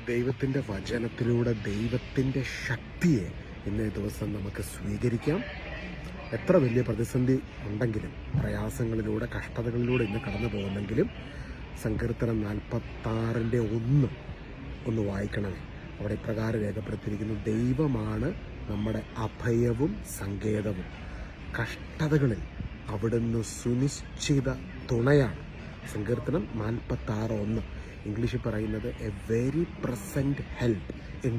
ദൈവത്തിൻ്റെ വചനത്തിലൂടെ ദൈവത്തിൻ്റെ ശക്തിയെ ഇന്നേ ദിവസം നമുക്ക് സ്വീകരിക്കാം. എത്ര വലിയ പ്രതിസന്ധി ഉണ്ടെങ്കിലും, പ്രയാസങ്ങളിലൂടെ, കഷ്ടതകളിലൂടെ ഇന്ന് കടന്നു പോകുന്നെങ്കിലും, സങ്കീർത്തനം 46:1 ഒന്ന് വായിക്കണമേ. അവിടെ ഇപ്രകാരം രേഖപ്പെടുത്തിയിരിക്കുന്നു: ദൈവമാണ് നമ്മുടെ അഭയവും സങ്കേതവും, കഷ്ടതകളിൽ അവിടുന്ന് സുനിശ്ചിത തുണയാണ്. സങ്കീർത്തനം 46:1 ഇംഗ്ലീഷിൽ പറയുന്നത് A very present help in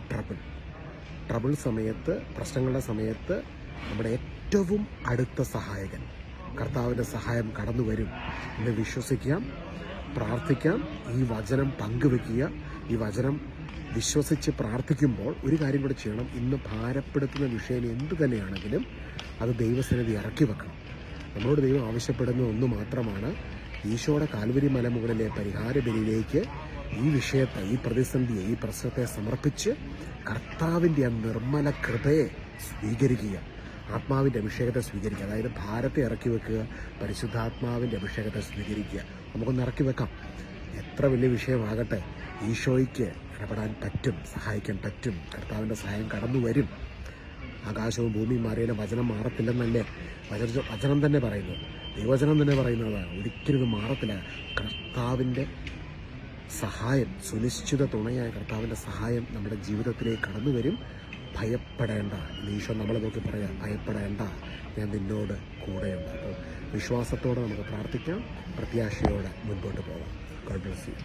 trouble സമയത്ത്, പ്രശ്നങ്ങളുടെ സമയത്ത് നമ്മുടെ ഏറ്റവും അടുത്ത സഹായകൻ, കർത്താവിൻ്റെ സഹായം കടന്നു വരും എന്ന് വിശ്വസിക്കാം, പ്രാർത്ഥിക്കാം. ഈ വചനം പങ്കുവെക്കുക. ഈ വചനം വിശ്വസിച്ച് പ്രാർത്ഥിക്കുമ്പോൾ ഒരു കാര്യം കൂടെ ചെയ്യണം. ഇന്ന് ഭാരപ്പെടുത്തുന്ന വിഷയം എന്ത് തന്നെയാണെങ്കിലും അത് ദൈവസന്നിധി ഇറക്കി വെക്കണം. നമ്മളോട് ദൈവം ആവശ്യപ്പെടുന്ന ഒന്ന് മാത്രമാണ്: ഈശോയുടെ കാൽവരി മലമുകളിലെ പരിഹാര ബലിയിലേക്ക് ഈ വിഷയത്തെ, ഈ പ്രതിസന്ധിയെ, ഈ പ്രശ്നത്തെ സമർപ്പിച്ച് കർത്താവിൻ്റെ ആ നിർമ്മല കൃപയെ സ്വീകരിക്കുക, ആത്മാവിൻ്റെ അഭിഷേകത്തെ സ്വീകരിക്കുക. അതായത് ഭാരത്തെ ഇറക്കി വെക്കുക, പരിശുദ്ധാത്മാവിൻ്റെ അഭിഷേകത്തെ സ്വീകരിക്കുക. നമുക്കൊന്ന് ഇറക്കി വെക്കാം. എത്ര വലിയ വിഷയമാകട്ടെ, ഈശോയ്ക്ക് ഇടപെടാൻ പറ്റും, സഹായിക്കാൻ പറ്റും. കർത്താവിൻ്റെ സഹായം കടന്നു വരും. ആകാശവും ഭൂമിയും മാറിയാലും വചനം മാറത്തില്ലെന്നല്ലേ വചനം തന്നെ പറയുന്നത്, ദൈവവചനം തന്നെ പറയുന്നതാണ്. ഒരിക്കലും ഇത് മാറത്തില്ല. കർത്താവിൻ്റെ സഹായം, സുനിശ്ചിത തുണയായ കർത്താവിൻ്റെ സഹായം നമ്മുടെ ജീവിതത്തിലേക്ക് കടന്നു വരും. ഭയപ്പെടേണ്ട. ഈശോ നമ്മളെ നോക്കി പറയാം, ഭയപ്പെടേണ്ട, ഞാൻ നിന്നോട് കൂടെയുണ്ട്. അപ്പോൾ വിശ്വാസത്തോടെ നമുക്ക് പ്രാർത്ഥിക്കാം, പ്രത്യാശയോടെ മുൻപോട്ട് പോകാം. God bless you.